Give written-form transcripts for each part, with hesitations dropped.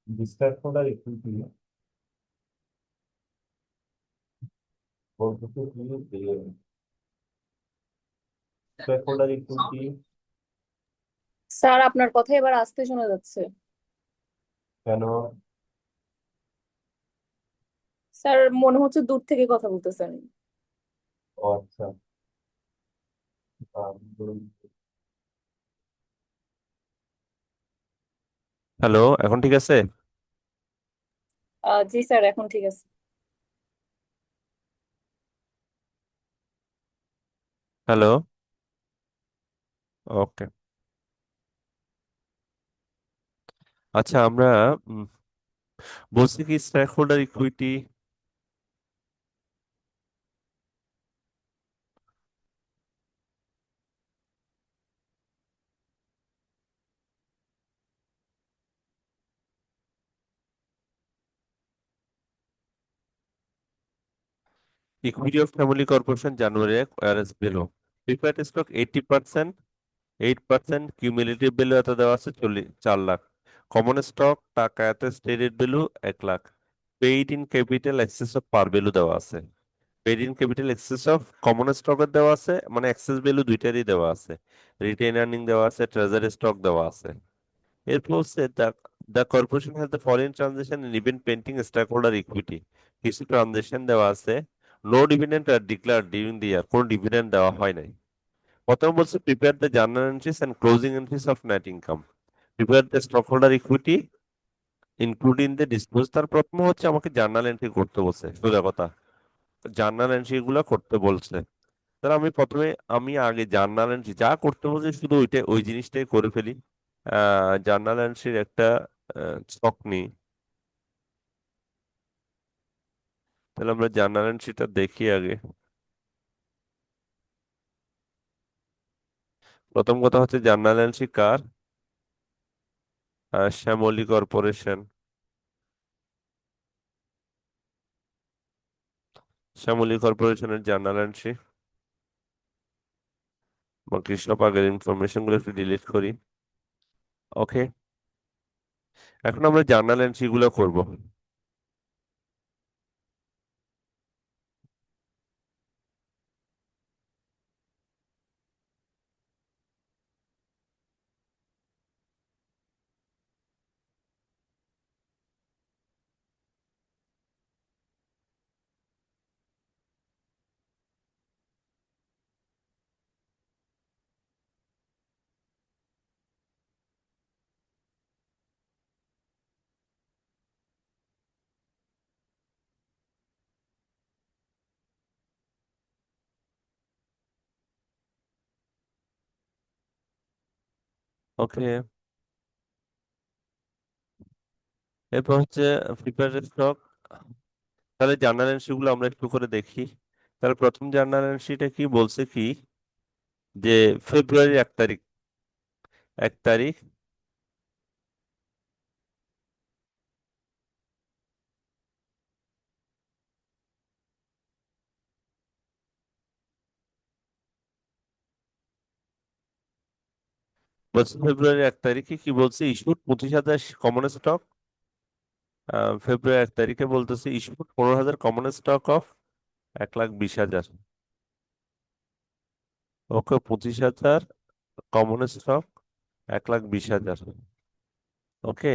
The stakeholder equity বলতেছে কি যে stakeholder equity স্যার, আপনার কথা এবার আস্তে শোনা যাচ্ছে। কেন? স্যার, মনে হচ্ছে দূর থেকে কথা বলতেছেন। ও আচ্ছা। ধরুন, হ্যালো, এখন ঠিক আছে? জি স্যার, এখন ঠিক আছে। হ্যালো। ওকে। আচ্ছা, আমরা উম, বলছি কি stake holder equity equity of family corporation January whereas value preferred stock 80%, 8% cumulative value এত দেওয়া আছে 4 লাখ। কমন স্টক টাকা এত stated value 1 lakh. Paid in capital excess of par value দেওয়া আছে। Paid in capital excess of common স্টকের দেওয়া আছে, মানে এক্সেস ভ্যালু দুইটারই দেওয়া আছে। রিটেইন আর্নিং দেওয়া আছে, ট্রেজারি স্টক দেওয়া আছে। এরপর হচ্ছে the corporation has the foreign transaction in event painting stock holder equity. কিছু ট্রানজেকশন দেওয়া আছে। No dividend are declare during the year, কোনো ডিভিডেন্ড দেওয়া হয় নাই। প্রথম বলছে prepare the journal entries and closing entries of net income. Prepare the stock holder equity including the disclose. তার প্রথম হচ্ছে আমাকে জার্নাল এন্ট্রি করতে বলছে, সোজা কথা। জার্নাল এন্ট্রি গুলা করতে বলছে। তাহলে আমি প্রথমে, আমি আগে জার্নাল এন্ট্রি যা করতে বলছে শুধু ওই জিনিসটাই করে ফেলি। জার্নাল এন্ট্রির একটা স্টক নিই। তাহলে আমরা জার্নাল এন্ট্রিটা দেখি আগে। প্রথম কথা হচ্ছে জার্নাল এন্ট্রি কার? শ্যামলী কর্পোরেশন। শ্যামলী কর্পোরেশনের জার্নাল এন্ট্রি। বাকি সব আগের ইনফরমেশন গুলো একটু ডিলিট করি। ওকে, এখন আমরা জার্নাল এন্ট্রি গুলো করবো। ওকে, এরপর হচ্ছে প্রিপেয়ার স্টক। তাহলে জার্নাল এন্ট্রি গুলো আমরা একটু করে দেখি। তাহলে প্রথম জার্নাল এন্ট্রিটা কি বলছে কি, যে ফেব্রুয়ারি 1 তারিখ, 1 তারিখ বলছে ফেব্রুয়ারি 1 তারিখে কি বলছে, ইস্যুড 25,000 কমন স্টক। ফেব্রুয়ারি 1 তারিখে বলতেছে issued 15,000 common stock of 1,20,000। Okay, 25,000 common stock, 1,20,000। ওকে,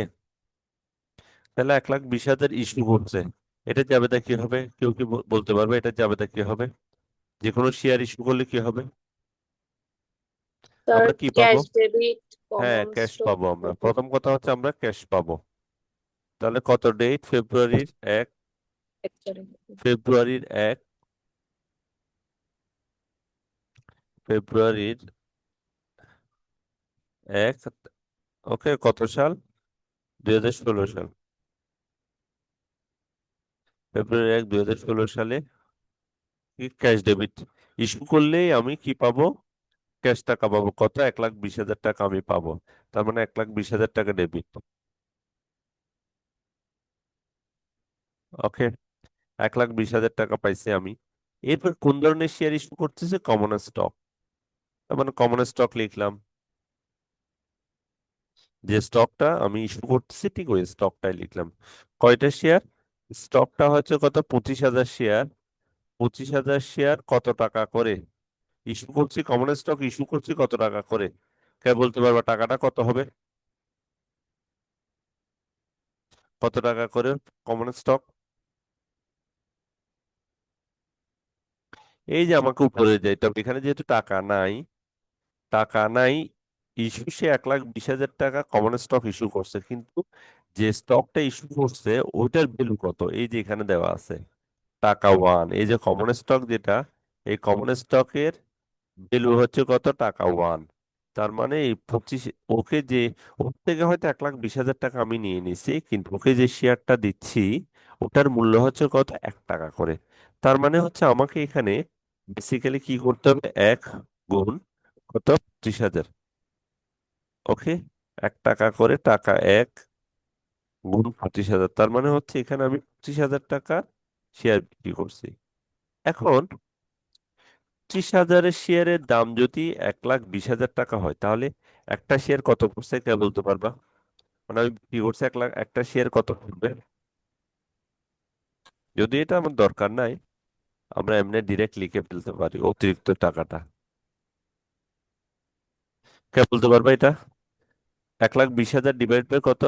তাহলে 1,20,000 ইস্যু করছে। এটা জাবেদা কি হবে? কেউ কি বলতে পারবে এটা জাবেদা কি হবে? যে কোনো শেয়ার ইস্যু করলে কি হবে? স্যার, আমরা কি পাবো? ক্যাশ ডেবিট, হ্যাঁ, কমন ক্যাশ স্টক। পাবো আমরা। প্রথম কথা হচ্ছে আমরা ক্যাশ পাবো। তাহলে কত ডেট? ফেব্রুয়ারির 1। ফেব্রুয়ারির 1, ফেব্রুয়ারির 1। ওকে, কত সাল? 2016 সাল। ফেব্রুয়ারি 1, 2016 সালে ক্যাশ ডেবিট ইস্যু করলেই আমি কি পাবো? ক্যাশ টাকা পাবো। কত? 1,20,000 টাকা আমি পাবো। তার মানে 1,20,000 টাকা ডেবিট। ওকে, 1,20,000 টাকা পাইছি আমি। এরপর কোন ধরনের শেয়ার ইস্যু করতেছে? Common stock. তার মানে কমন স্টক লিখলাম। যে স্টকটা আমি ইস্যু করতেছি ঠিক ওই স্টকটাই লিখলাম। কয়টা শেয়ার? স্টকটা হচ্ছে কত, 25,000 শেয়ার। 25,000 শেয়ার কত টাকা করে ইস্যু করছি, কমন স্টক ইস্যু করছি কত টাকা করে? কে বলতে পারবা টাকাটা কত হবে? কত টাকা করে কমন স্টক? এই যে আমাকে উপরে যাইতে হবে, এখানে যেহেতু টাকা নাই, টাকা নাই, ইস্যু সে 1,20,000 টাকা কমন স্টক ইস্যু করছে, কিন্তু যে স্টকটা ইস্যু করছে ওইটার ভ্যালু কত, এই যে এখানে দেওয়া আছে টাকা ওয়ান। এই যে কমন স্টক যেটা, এই কমন স্টকের ভ্যালু হচ্ছে কত, টাকা ওয়ান। তার মানে এই 25, ওকে যে, ওর থেকে হয়তো 1,20,000 টাকা আমি নিয়ে নিছি, কিন্তু ওকে যে শেয়ারটা দিচ্ছি ওটার মূল্য হচ্ছে কত, 1 টাকা করে। তার মানে হচ্ছে আমাকে এখানে বেসিক্যালি কি করতে হবে, 1 গুণ কত, 25,000। ওকে, 1 টাকা করে, টাকা 1 গুণ 25,000, তার মানে হচ্ছে এখানে আমি 25,000 টাকা শেয়ার বিক্রি করছি। এখন 25,000-এর শেয়ারের দাম যদি 1,20,000 টাকা হয়, তাহলে একটা শেয়ার কত পড়ছে কে বলতে পারবা? মানে আমি বিক্রি করছি 1 লাখ, একটা শেয়ার কত পড়বে? যদি এটা আমার দরকার নাই, আমরা এমনি ডিরেক্ট লিখে ফেলতে পারি অতিরিক্ত টাকাটা। কে বলতে পারবা এটা? 1,20,000 ডিভাইড বাই কত?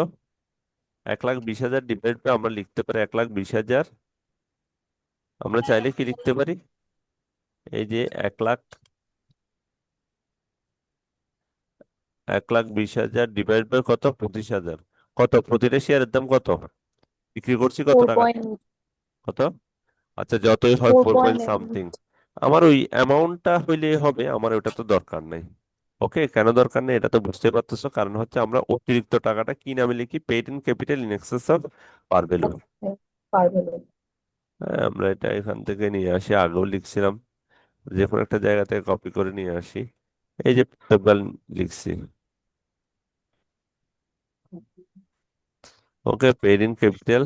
1,20,000 ডিভাইড বাই, আমরা লিখতে পারি 1,20,000। আমরা চাইলে কি লিখতে পারি, এই যে 1,20,000 ডিভাইড বাই কত, 25,000। কত প্রতিটা শেয়ারের দাম কত, বিক্রি করছি কত ফোর টাকা? পয়েন্ট কত? আচ্ছা যতই হয়, ফোর 4 পয়েন্ট সামথিং। আমার ওই অ্যামাউন্টটা হইলে হবে, আমার ওটা তো দরকার নেই। ওকে, কেন দরকার নেই এটা তো বুঝতে পারতেছো, কারণ হচ্ছে আমরা অতিরিক্ত টাকাটা কি নামে লিখি, paid in capital in excess of par value. পারবে না। হ্যাঁ, আমরা এটা এখান থেকে নিয়ে আসি, আগেও লিখছিলাম, যে কোনো একটা জায়গা থেকে কপি করে নিয়ে আসি। এই যে টেবিল লিখছি। Okay, paid in capital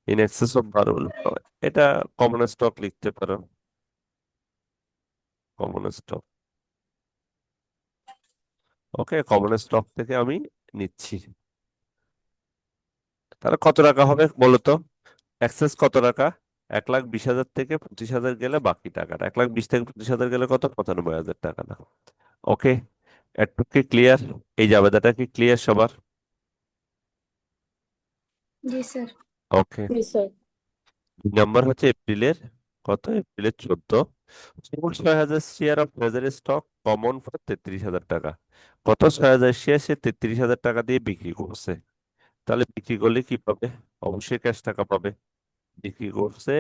in excess of par value, এটা কমন স্টক লিখতে পারো, common stock. Okay, common stock থেকে আমি নিচ্ছি। তাহলে কত টাকা হবে বলো তো? এক্সেস কত টাকা? 1,20,000 থেকে 25,000 গেলে বাকি টাকাটা, 1,20,000 থেকে 25,000 গেলে কত, 95,000 টাকা না? ওকে, একটু কি ক্লিয়ার? এই জাবেদাটা কি ক্লিয়ার সবার? জি স্যার। ওকে। জি স্যার। নাম্বার হচ্ছে এপ্রিলের, কত, এপ্রিলের 14। 6,000 share of treasury stock common for 33,000 টাকা। কত, 6,000 শেয়ার সে 33,000 টাকা দিয়ে বিক্রি করছে। তাহলে বিক্রি করলে কি পাবে? অবশ্যই ক্যাশ টাকা পাবে। বিক্রি করছে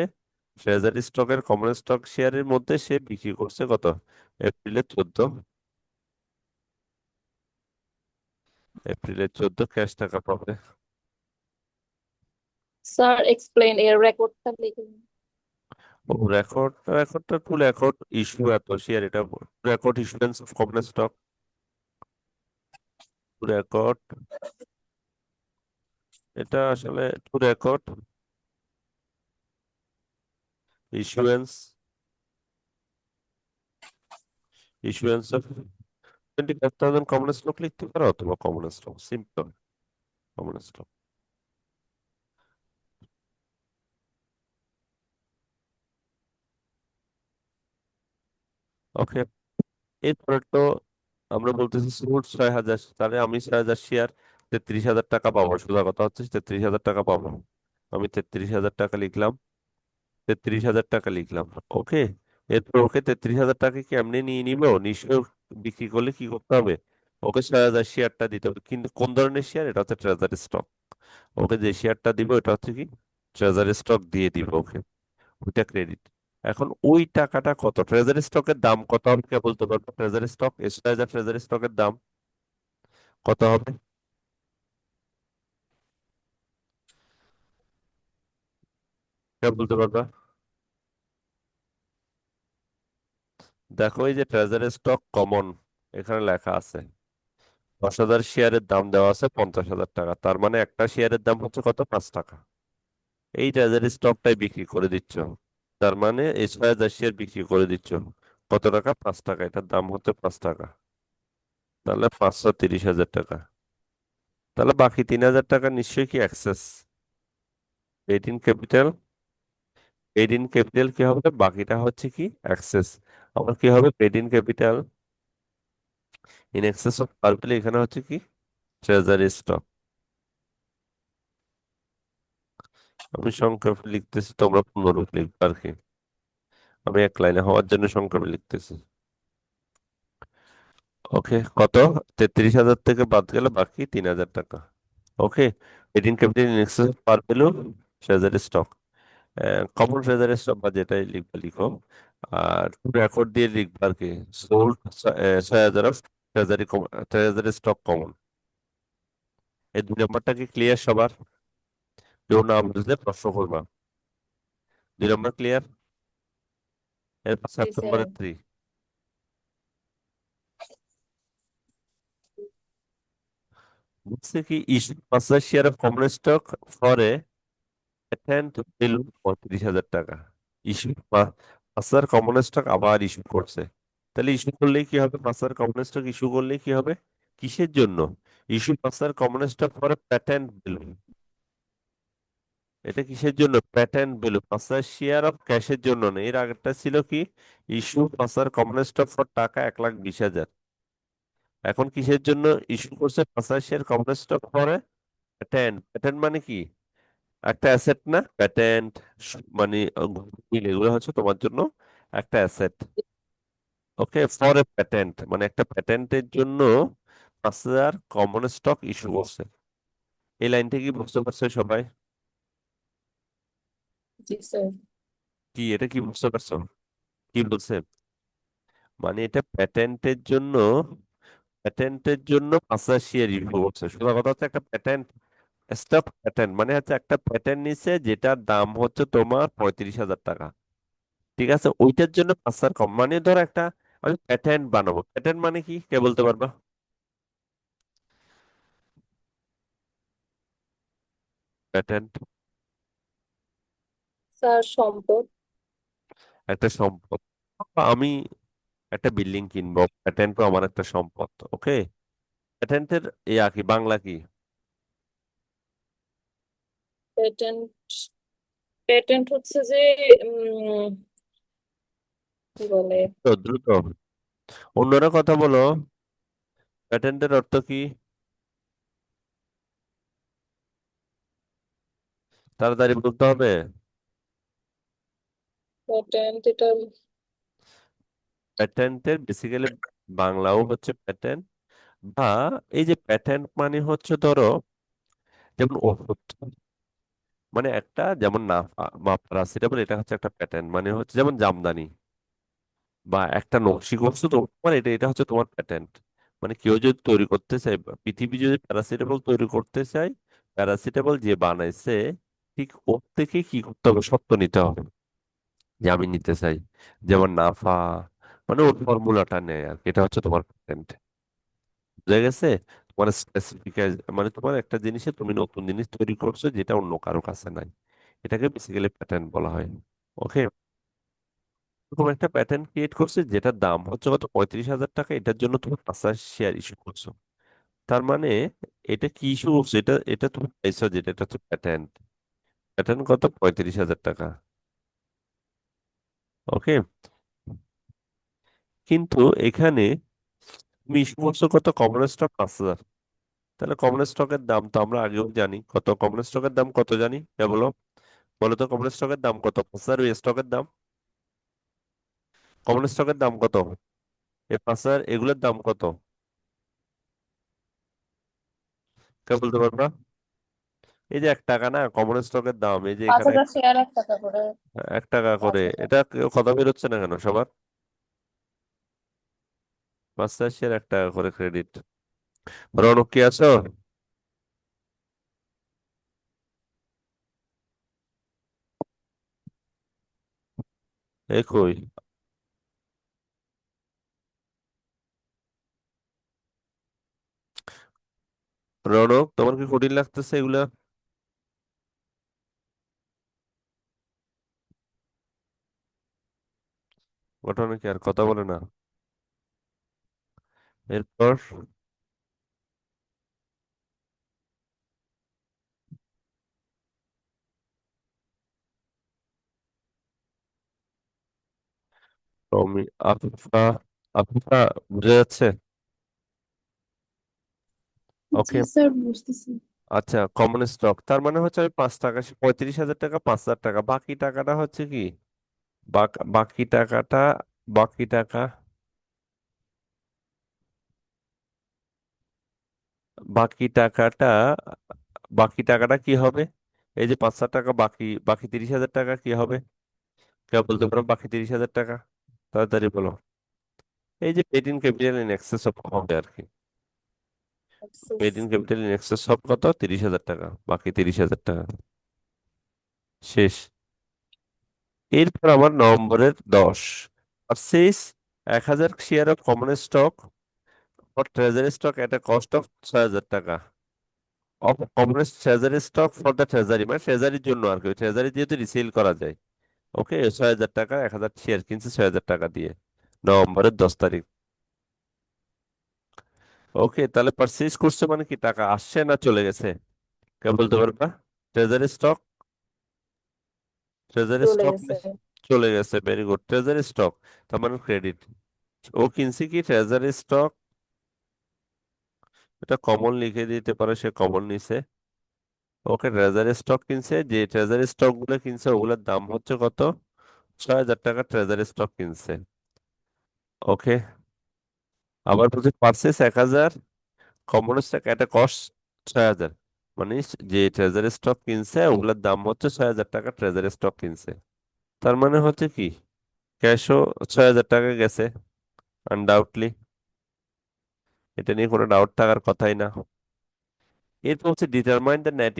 ট্রেজারি স্টকের কমন স্টক শেয়ারের মধ্যে, সে বিক্রি করছে কত, এপ্রিলের 14। এপ্রিলের 14 ক্যাশ টাকা পাবে। স্যার এক্সপ্লেন এর রেকর্ডটা লিখে দিন। ও রেকর্ড, রেকর্ডটা টু রেকর্ড ইস্যু এত শেয়ার, এটা record issuance of common stock, to record, এটা আসলে to record issuance, issuance of 25,000 common stock লিখতে পারো, অথবা common stock, simple common stock. Okay, এরপরে তো আমরা বলতেছি সুদ 6,000, তাহলে আমি 6,000 শেয়ার 33,000 টাকা পাবো, সোজা কথা হচ্ছে 33,000 টাকা পাবো। আমি 33,000 টাকা লিখলাম, 33,000 টাকা লিখলাম। ওকে, এরপর ওকে 33,000 টাকা কি এমনি নিয়ে নিবো? নিশ্চয় বিক্রি করলে কি করতে হবে, ওকে 6,000 শেয়ারটা দিতে হবে। কিন্তু কোন ধরনের শেয়ার? এটা হচ্ছে ট্রেজারি স্টক। ওকে যে শেয়ারটা দিব এটা হচ্ছে কি, ট্রেজারি স্টক দিয়ে দিব ওকে, ওইটা ক্রেডিট। এখন ওই টাকাটা কত, ট্রেজারি স্টকের দাম কত হবে কে বলতে পারবো? ট্রেজারি স্টক, 6,000 ট্রেজারি স্টকের দাম কত হবে? কে বলতে পারবা? দেখো এই যে ট্রেজারি স্টক কমন, এখানে লেখা আছে 10,000 শেয়ারের দাম দেওয়া আছে 50,000 টাকা, তার মানে একটা শেয়ারের দাম হচ্ছে কত, 5 টাকা। এই ট্রেজারি স্টকটাই বিক্রি করে দিচ্ছ, তার মানে এই 6,000 শেয়ার বিক্রি করে দিচ্ছ। কত টাকা? 5 টাকা। এটার দাম হচ্ছে 5 টাকা। তাহলে 530,000 টাকা। তাহলে বাকি 3,000 টাকা নিশ্চয়ই কি access? Paid in capital. Paid in capital কি হবে? বাকিটা হচ্ছে কি অ্যাক্সেস। আবার কি হবে? Paid in capital in excess of purple, এখানে হচ্ছে কি ট্রেজারি স্টক। আমি সংক্ষেপে লিখতেছি, তোমরা পূর্ণরূপ লিখবে আর কি। আমি এক লাইনে হওয়ার জন্য সংক্ষেপে লিখতেছি। ওকে, কত? 33,000 থেকে বাদ গেলে বাকি 3,000 টাকা। Okay, paid in capital in excess of purple treasury stock. Common treasury stock বা যেটাই লিখবে লিখো। আর রেকর্ড দিয়ে লিখবে আর কি, sold 6,000 of treasury, treasury stock common. এই 2 নম্বরটা কি ক্লিয়ার সবার? কেউ না বুঝলে প্রশ্ন করবা। 2 নম্বর ক্লিয়ার? এরপর জি স্যার। সেপ্টেম্বরের 3 বলছে কি issue 50 share of common stock for a patent value 35,000 টাকা। ইস্যু 5,000 কমন স্টক আবার ইস্যু করছে। তাহলে ইস্যু করলেই কি হবে? 5,000 কমন স্টক ইস্যু করলেই কি হবে? কিসের জন্য? Issue 5,000 common stock for patent value. এটা কিসের জন্য? Patent value. 5,000 শেয়ার অফ ক্যাশের জন্য না। এর আগেরটা ছিল কি? ইস্যু 5,000 কমন স্টক ফর টাকা 1,20,000। এখন কিসের জন্য ইস্যু করছে? 5,000 share common stock for patent. Patent মানে কি? একটা অ্যাসেট না প্যাটেন্ট? মানে এগুলো হচ্ছে তোমার জন্য একটা asset. Okay, for a patent মানে একটা প্যাটেন্টের জন্য 5,000 কমন স্টক ইস্যু করছে। এই লাইনটা কি বুঝতে পারছো সবাই? জি স্যার। কি এটা কি বুঝতে পারছো? কি বলছে? মানে এটা প্যাটেন্টের জন্য 5,000 শেয়ার ইস্যু করছে। সোজা কথা হচ্ছে একটা প্যাটেন্ট, স্টক প্যাটেন্ট মানে হচ্ছে একটা প্যাটেন্ট নিছে যেটার দাম হচ্ছে তোমার 35,000 টাকা। ঠিক আছে, ওইটার জন্য 5,000 কম। মানে ধরো একটা আমি প্যাটেন্ট বানাবো। প্যাটেন্ট মানে কি কে বলতে পারবা? প্যাটেন্ট স্যার সম্পদ। একটা সম্পদ। আমি একটা বিল্ডিং কিনবো, প্যাটেন্টও আমার একটা সম্পদ। ওকে, প্যাটেন্টের ইয়া কি, বাংলা কি? পেটেন্ট। পেটেন্ট হচ্ছে যে উম, কি বলে? তো দ্রুত অন্যরা কথা বলো। প্যাটেন্টের অর্থ কি? তাড়াতাড়ি বলতে হবে। পেটেন্ট এটা প্যাটেন্টের বেসিক্যালি বাংলাও হচ্ছে প্যাটেন্ট, বা এই যে প্যাটেন্ট মানে হচ্ছে ধরো যেমন ওষুধ, মানে একটা যেমন না প্যারাসিটামল, এটা হচ্ছে একটা প্যাটেন্ট। মানে হচ্ছে যেমন জামদানি বা একটা নকশি করছো তো, মানে এটা এটা হচ্ছে তোমার প্যাটেন্ট। মানে কেউ যদি তৈরি করতে চায়, বা পৃথিবী যদি প্যারাসিটামল তৈরি করতে চায়, প্যারাসিটামল যে বানাইছে ঠিক ওর থেকে কি করতে হবে? সত্য নিতে হবে যে আমি নিতে চাই। যেমন নাফা, মানে ওর ফর্মুলাটা নেয় আর কি। এটা হচ্ছে তোমার প্যাটেন্ট। বুঝা গেছে? তোমার স্পেসিফিক, মানে তোমার একটা জিনিসে তুমি নতুন জিনিস তৈরি করছো যেটা অন্য কারো কাছে নাই, এটাকে বেসিক্যালি প্যাটেন্ট বলা হয়। ওকে, এরকম একটা প্যাটার্ন ক্রিয়েট করছে যেটার দাম হচ্ছে কত? 35,000 টাকা। এটার জন্য তুমি 5,000 শেয়ার ইস্যু করছো। তার মানে এটা কি ইস্যু করছো? এটা এটা তুমি পাইছো যেটা, এটা হচ্ছে প্যাটার্ন। প্যাটার্ন কত? 35,000 টাকা। ওকে, কিন্তু এখানে তুমি ইস্যু করছো কত? Common stock 5,000। তাহলে কমন স্টকের দাম তো আমরা আগেও জানি কত। কমন স্টকের দাম কত জানি? বলো, বলো তো কমন স্টকের দাম কত? 5,000 ওই স্টকের দাম। কমন স্টকের দাম কত? এই 5,000 এগুলোর দাম কত? কে বলতে পারবা? এই যে 1 টাকা না কমন স্টকের দাম, এই যে পাঁচ এখানে হাজার শেয়ার 1 টাকা করে। 1 টাকা পাঁচ করে। হাজার এটা কেউ কথা বেরোচ্ছে না কেন সবার? 5,000 শেয়ার 1 টাকা করে ক্রেডিট। রৌনক কি আছো? এই কই? রৌনক, তোমার কি কঠিন লাগতেছে এগুলা? ঘটনা কি আর কথা বলে না? এরপর টমি, আফিফা, আফিফা, বুঝা যাচ্ছে? জি ওকে। স্যার, বুঝতেছি। আচ্ছা, কমন স্টক তার মানে হচ্ছে আমি 5 টাকা, 35,000 টাকা, 5,000 টাকা, বাকি টাকাটা হচ্ছে কি? বাকি টাকাটা, বাকি টাকা, বাকি টাকাটা, বাকি টাকাটা কি হবে? এই যে 5,000 টাকা বাকি, বাকি 30,000 টাকা কি হবে? কেউ বলতে পারো বাকি 30,000 টাকা? তাড়াতাড়ি বলো। এই যে paid in capital in excess of হবে আর কি। Paid in capital in excess of কত? 30,000 টাকা, বাকি 30,000 টাকা। শেষ। এরপর আমার নভেম্বরের 10, purchase 1,000 share of common stock for treasury stock at A cost of 6,000 টাকা, of common treasury stock for the treasury, মানে ট্রেজারির জন্য আর কি, ট্রেজারি যেহেতু রিসেল করা যায়। ওকে, 6,000 টাকা, 1,000 শেয়ার কিনছে 6,000 টাকা দিয়ে, নভেম্বরের 10 তারিখ। ওকে, তাহলে পারচেজ করছে মানে কি, টাকা আসছে না চলে গেছে? কে বলতে পারবা? ট্রেজারি স্টক, ট্রেজারি চলে স্টক গেছে। চলে গেছে, ভেরি গুড। ট্রেজারি স্টক তার মানে ক্রেডিট। ও কিনছে কি ট্রেজারি স্টক, এটা কমন লিখে দিতে পারে, সে কমন নিছে। ওকে, ট্রেজারি স্টক কিনছে, যে ট্রেজারি স্টক গুলো কিনছে ওগুলোর দাম হচ্ছে কত? 6,000 টাকা ট্রেজারি স্টক কিনছে। ওকে, আবার বলছে পারচেস 1,000 কমন স্টক এট কস্ট 6,000, মানে যে ট্রেজারি স্টক কিনছে ওগুলোর দাম হচ্ছে 6,000 টাকা ট্রেজারি স্টক কিনছে। তার মানে হচ্ছে কি, ক্যাশও 6,000 টাকা গেছে আনডাউটলি, এটা নিয়ে কোনো ডাউট থাকার কথাই না। এরপর হচ্ছে determine the net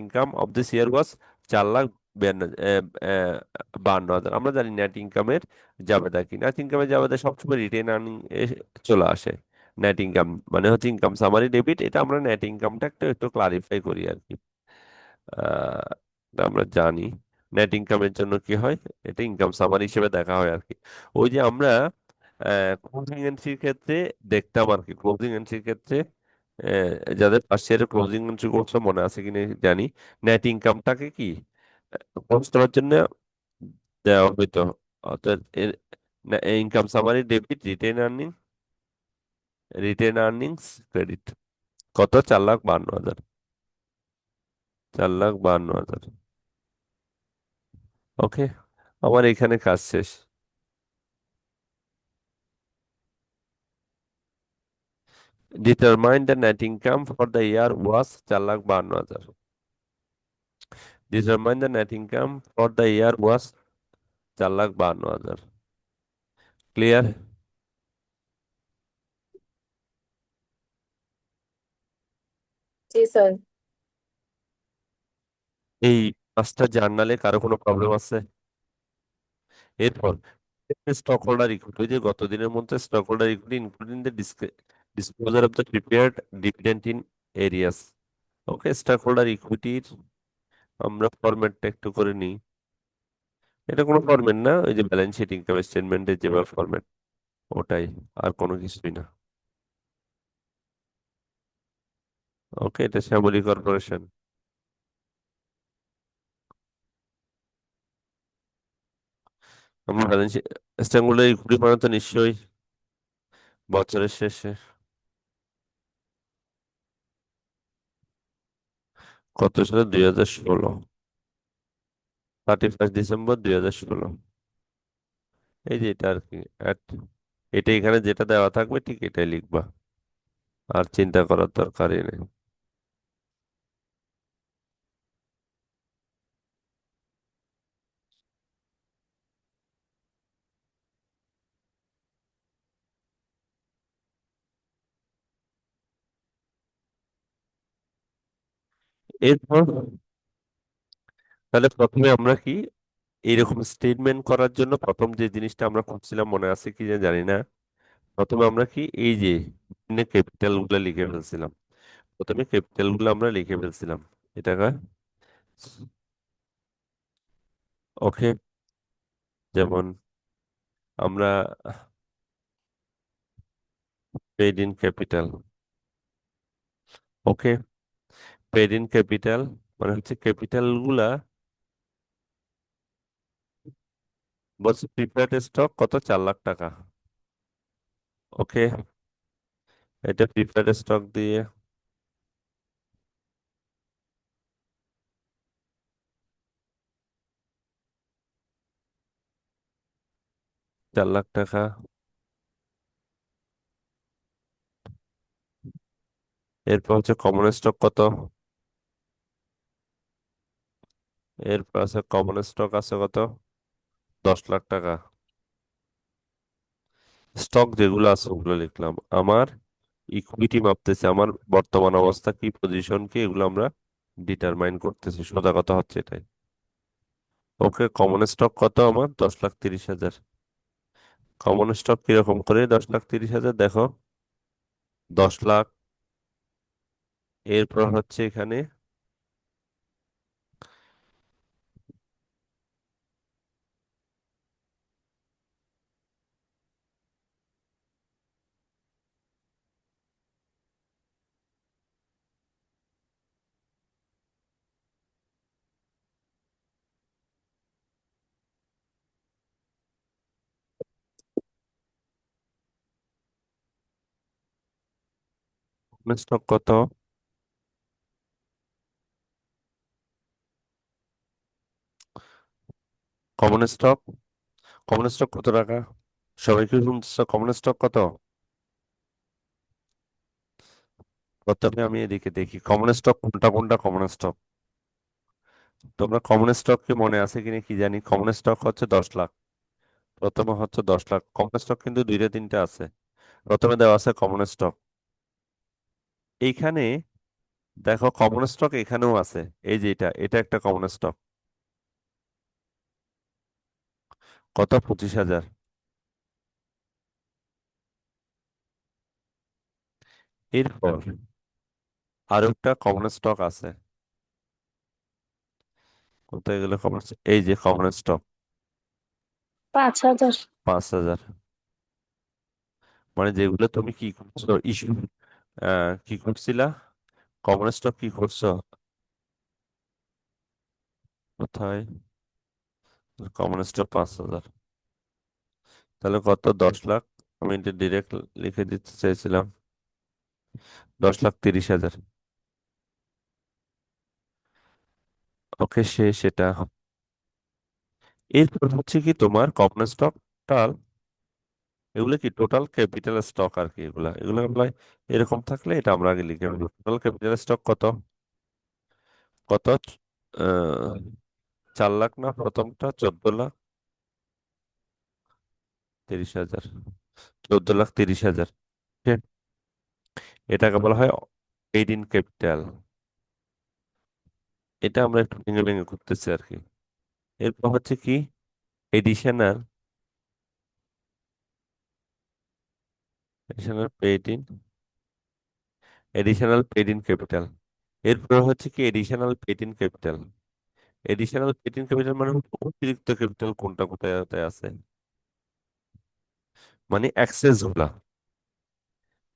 income of this year was 4,52,000। আমরা জানি নেট ইনকামের জাবেদা কি, নেট ইনকামের জাবেদা সবসময় রিটেন আর্নিং চলে আসে। নেট ইনকাম মানে হচ্ছে ইনকাম সামারি ডেবিট, এটা আমরা নেট ইনকামটা একটু একটু ক্লারিফাই করি আর কি। আহ, এটা আমরা জানি নেট ইনকামের জন্য কি হয়, এটা ইনকাম সামারি হিসেবে দেখা হয় আর কি। ওই যে আমরা ক্লোজিং এন্ট্রির ক্ষেত্রে দেখতাম আর কি, ক্লোজিং এন্ট্রির ক্ষেত্রে যাদের ফার্স্ট ইয়ারে ক্লোজিং এন্ট্রি করছে মনে আছে কিনা জানি, নেট ইনকামটাকে কি পোস্ট করার জন্য দেওয়া হইতো। অর্থাৎ income summary debit, written earnings credit, কত? 4,52,000, 4,52,000। ওকে, আমার এখানে কাজ শেষ। Determine the net income for the year was 4,52,000। Determine the net income for the year was 4,52,000। Clear? G sir. এই 5টা জার্নালে কারো কোনো প্রবলেম আছে? এরপর স্টক হোল্ডার ইকুইটি, ওই যে গত দিনের মধ্যে stock holder equity including the disclosure of the prepared dividend in arrears. Okay, stockholder ইকুইটির আমরা ফরম্যাটটা একটু করে নিই। এটা কোনো ফরম্যাট না, ওই যে ব্যালেন্স শিট ইনকাম স্টেটমেন্টের যেভাবে ফরম্যাট, ওটাই, আর কোনো কিছুই না। ওকে, এটা শ্যামলী কর্পোরেশন। আমরা balance sheet stock holder equity মানে তো নিশ্চয়ই বছরের শেষে কত সালে? 2016, 31 ডিসেম্বর 2016। এই যে এটা আর কি, এটা এখানে যেটা দেওয়া থাকবে ঠিক এটাই লিখবা, আর চিন্তা করার দরকারই নেই। এরপর তাহলে প্রথমে আমরা কি, এইরকম স্টেটমেন্ট করার জন্য প্রথম যে জিনিসটা আমরা করছিলাম মনে আছে কি যে জানি না, প্রথমে আমরা কি এই যে ক্যাপিটাল গুলো লিখে ফেলছিলাম, প্রথমে ক্যাপিটাল গুলো আমরা লিখে ফেলছিলাম। এটা ওকে, যেমন আমরা paid in capital. Okay, paid in capital মানে হচ্ছে ক্যাপিটাল গুলা বলছে প্রিপেয়ার্ড স্টক কত, 4 লাখ টাকা। ওকে, এটা প্রিপেয়ার্ড স্টক দিয়ে 4 লাখ টাকা। এরপর হচ্ছে কমন স্টক কত, এরপর আছে কমন স্টক আছে কত, 10 লাখ টাকা। স্টক যেগুলো আছে ওগুলো লিখলাম। আমার ইকুইটি মাপতেছে, আমার বর্তমান অবস্থা কি, পজিশন কি, এগুলো আমরা ডিটারমাইন করতেছি, সোজা কথা হচ্ছে এটাই। ওকে, কমন স্টক কত আমার, 10,30,000। কমন স্টক কিরকম করে 10,30,000, দেখো 10 লাখ, এরপর হচ্ছে এখানে কমন স্টক কত, কমন স্টক, কমন স্টক কত টাকা, সবাই কি শুনছো? কমন স্টক কত, প্রথমে আমি এদিকে দেখি কমন স্টক কোনটা কোনটা কমন স্টক। তোমরা কমন স্টক কি মনে আছে কিনা কি জানি, কমন স্টক হচ্ছে 10 লাখ। প্রথমে হচ্ছে 10 লাখ, কমন স্টক কিন্তু দুইটা তিনটা আছে। প্রথমে দেওয়া আছে কমন স্টক, এইখানে দেখো কমন স্টক এখানেও আছে। এই যে এটা একটা কমন স্টক, কত, 25,000। এরপর আরো একটা কমন স্টক আছে, কোথায় গেলে কমন, এই যে কমন স্টক, 5,000। 5,000। মানে যেগুলো তুমি কি করছো, ইস্যু কি করছিলা, কমন স্টক কি করছো, কোথায়, কমন স্টক 5,000, তাহলে কত, 10 লাখ। আমি এটা ডিরেক্ট লিখে দিতে চাইছিলাম, 10,30,000। ওকে, সেটা। এরপর হচ্ছে কি তোমার কমন স্টক টোটাল, এগুলো কি টোটাল ক্যাপিটাল স্টক আর কি, এগুলা এগুলো আমরা এরকম থাকলে এটা আমরা আগে লিখে নেবো। টোটাল ক্যাপিটাল স্টক কত, কত, 4 লাখ না, প্রথমটা 14,30,000, 14,30,000। এটাকে বলা হয় পেইড ইন ক্যাপিটাল। এটা আমরা একটু ভেঙে ভেঙে করতেছি আর কি। এরপর হচ্ছে কি additional, additional paid in, additional paid in capital. এরপর হচ্ছে কি additional paid in capital. Additional paid in capital মানে হচ্ছে অতিরিক্ত ক্যাপিটাল কোনটা কোথায় কোথায় আছে, মানে অ্যাক্সেস গুলা।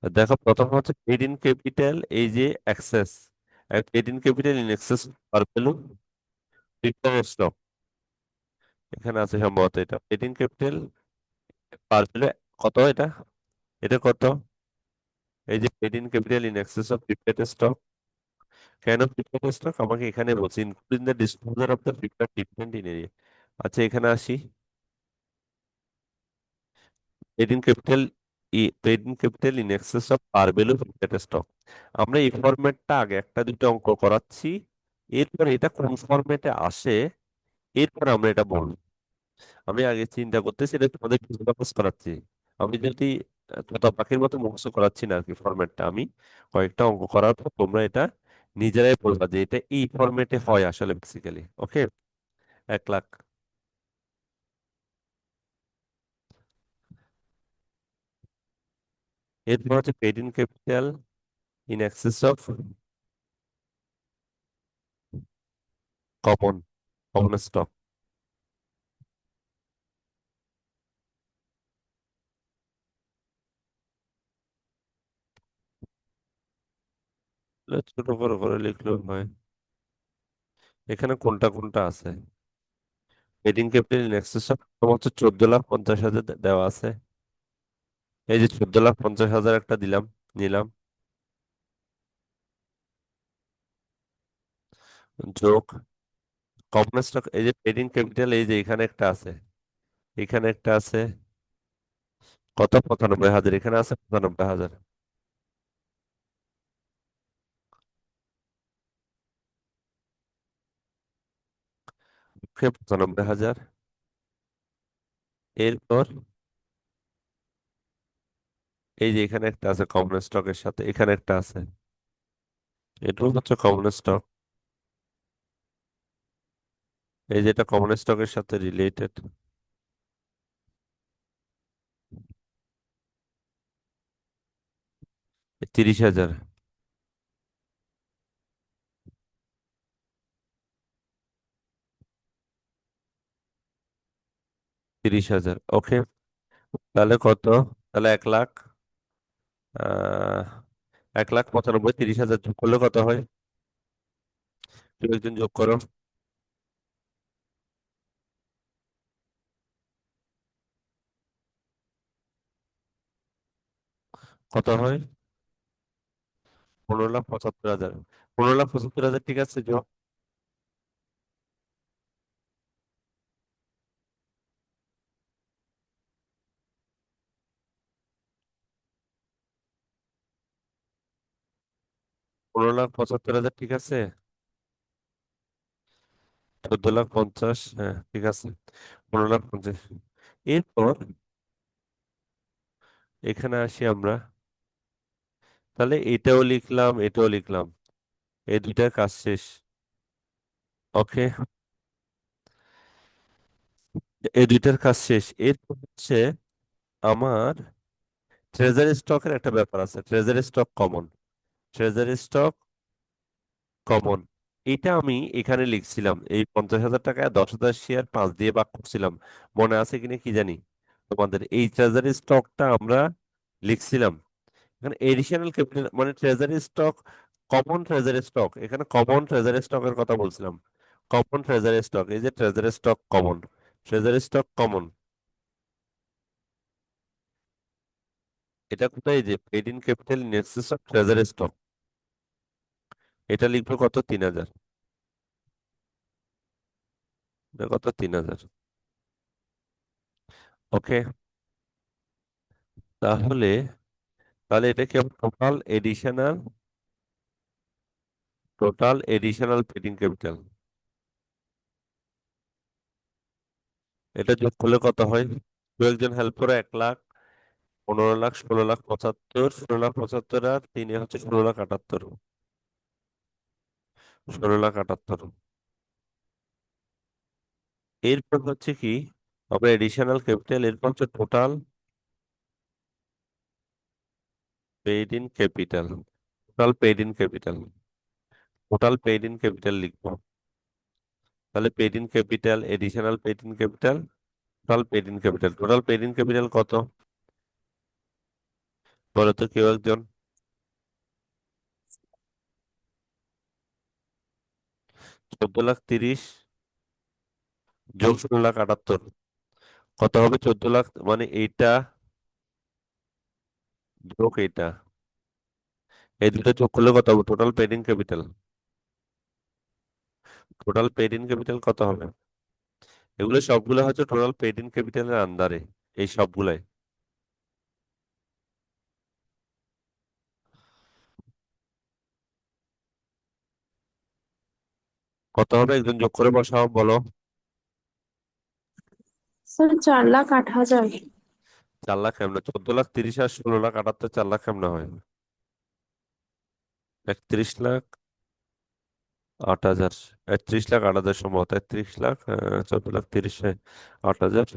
দেখো প্রথম হচ্ছে পেইড ইন ক্যাপিটাল, এই যে access, paid in capital in access par value prepare stock, এখানে আছে সম্ভবত এটা paid in capital par value কত, এটা এটা কত, এই যে paid in capital in excess of prepare stock. কেন প্রিপেয়ার স্টক, আমাকে এখানে বলছি including the disclosure of the prepare different in area. আচ্ছা এখানে আসি, paid in capital, paid in capital in excess of par value prepare stock. আমরা এই ফরম্যাটটা আগে একটা দুটো অঙ্ক করাচ্ছি, এরপর এটা কোন ফরম্যাটে আসে এরপর আমরা এটা বলবো। আমি আগে চিন্তা করতেছি, এটা তোমাদের ফোকাস করাচ্ছি। আমি যদি তোতা পাখির মতো মুখস্থ করাচ্ছি না আর কি ফরম্যাটটা, আমি কয়েকটা অঙ্ক করার পর তোমরা এটা নিজেরাই বলবা যে এটা এই ফরম্যাটে হয় আসলে বেসিক্যালি। ওকে, 1 লাখ। এরপর হচ্ছে paid in capital in excess of common, common stock. ছোট বড় করে লিখলেও হয়। এখানে কোনটা কোনটা আছে? Trading capital in excess of, হচ্ছে 14,50,000 দেওয়া আছে। এই যে 14,50,000 একটা দিলাম, নিলাম, যোগ কমন স্টক, এই যে ট্রেডিং ক্যাপিটাল, এই যে এখানে একটা আছে, এখানে একটা আছে, কত 95,000, এখানে আছে 95,000। ওকে, 95,000। এরপর এই যে এখানে একটা আছে কমন স্টকের সাথে, এখানে একটা আছে, এটাও হচ্ছে কমন স্টক, এই যেটা কমন স্টকের সাথে রিলেটেড। 30,000, 30,000। ওকে, তাহলে কত? তাহলে 1,00,000, 1,95,000, 30,000 যোগ করলে কত হয়? কেউ একজন যোগ করো। কত হয়? 15,75,000। 15,75,000, ঠিক আছে, যোগ 15,75,000, ঠিক আছে, 14,50,000, হ্যাঁ ঠিক আছে, 15,50,000। এরপর এখানে আসি আমরা, তাহলে এটাও লিখলাম, এটাও লিখলাম, এই দুইটার কাজ শেষ। ওকে, এই দুইটার কাজ শেষ। এরপর হচ্ছে আমার ট্রেজারি স্টকের একটা ব্যাপার আছে, treasury stock common, treasury stock common. এটা আমি এখানে লিখছিলাম, এই 50,000 টাকায় 10,000 শেয়ার 5 দিয়ে ভাগ করছিলাম, মনে আছে কিনা কি জানি তোমাদের। এই ট্রেজারি স্টকটা আমরা লিখছিলাম এখানে এডিশনাল ক্যাপিটাল, মানে treasury stock, common treasury stock, এখানে কমন ট্রেজারি স্টকের কথা বলছিলাম। কমন ট্রেজারি স্টক, এই যে treasury stock common, treasury stock common, এটা কোথায়? এই যে paid in capital in excess of treasury stock, এটা লিখবো কত? 3,000। এটা কত? 3,000। ওকে, তাহলে তাহলে এটা কি total additional, total additional paid in capital, এটা যোগ করলে কত হয়? দু একজন হেল্প করে। 1,00,000, 15,00,000, 16,75,000, 16,75,000 আর তিনে হচ্ছে 16,78,000, 16,78,000। এরপর হচ্ছে কি, আমরা এডিশনাল ক্যাপিটাল, এরপর হচ্ছে total paid in capital, total paid in capital, total paid in capital লিখবো। তাহলে paid in capital, additional paid in capital, total paid in capital, total paid in capital কত বলো তো কেউ একজন? 14,30,000 যোগ 16,78,000, কত হবে? 14,00,000, মানে এইটা যোগ এইটা, এই দুটো যোগ করলে কত হবে total paid in capital? Total paid in capital কত হবে? এগুলো সবগুলো হচ্ছে টোটাল পেইড ইন ক্যাপিটালের আন্ডারে, এই সবগুলাই। কত হবে? একজন যোগ করে বসাও, বলো। স্যার 4,08,000। 4,00,000 কেমনে? 14,30,000 আর 16,78,000, 4,00,000 কেমনে হয়? 31,08,000, 31,08,000 সম্ভবত, 31,00,000, 14,30,000, 8,000,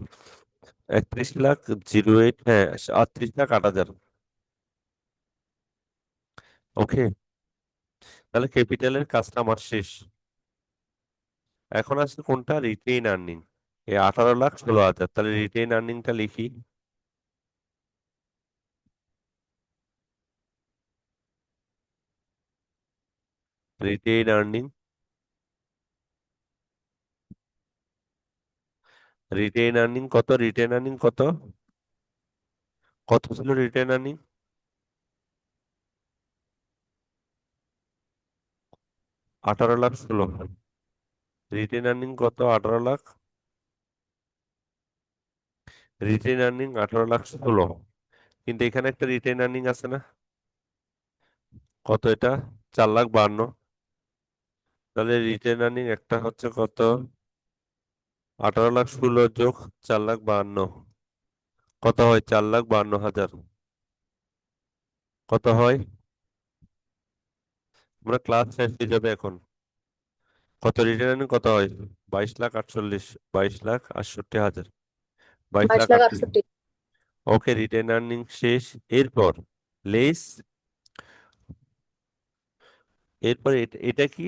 31,08,000, হ্যাঁ, 38,08,000। ওকে, তাহলে ক্যাপিটালের কাজটা আমার শেষ। এখন আসছে কোনটা? Retain earning. এই 18,16,000, তাহলে রিটেইন আর্নিংটা লিখি। রিটেইন আর্নিং, কত? রিটেইন আর্নিং কত? কত ছিল রিটেইন আর্নিং? 18,16,000। রিটেইন আর্নিং কত? 18,00,000। রিটেইন আর্নিং 18,16,000, কিন্তু এখানে একটা রিটেইন আর্নিং আছে না? কত এটা? 4,52,000। তাহলে রিটেইন আর্নিং একটা হচ্ছে কত? 18,16,000 যোগ 4,52,000, কত হয়? 4,52,000। কত হয়? আমরা ক্লাস শেষ হয়ে যাবে এখন। কত রিটেইন আর্নিং কত হয়? 22,48,000, 22,68,000, 22,68,000। 22,68,000। ওকে, রিটেইন আর্নিং শেষ। এরপর লেস, এরপর এটা কি?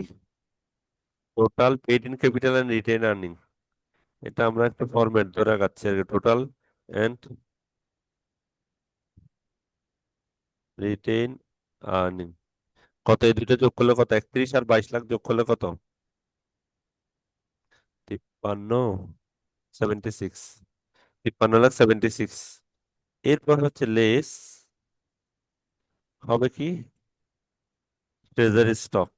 Total paid in capital and retain earning. এটা আমরা একটা ফরম্যাট ধরে রাখাচ্ছি আর কি, টোটাল এন্ড রিটেইন আর্নিং। কত? এই দুটো যোগ করলে কত? 31 আর 22 লাখ যোগ করলে কত? 53,76, 53,76,000। এরপর হচ্ছে লেস হবে কি? Treasury stock.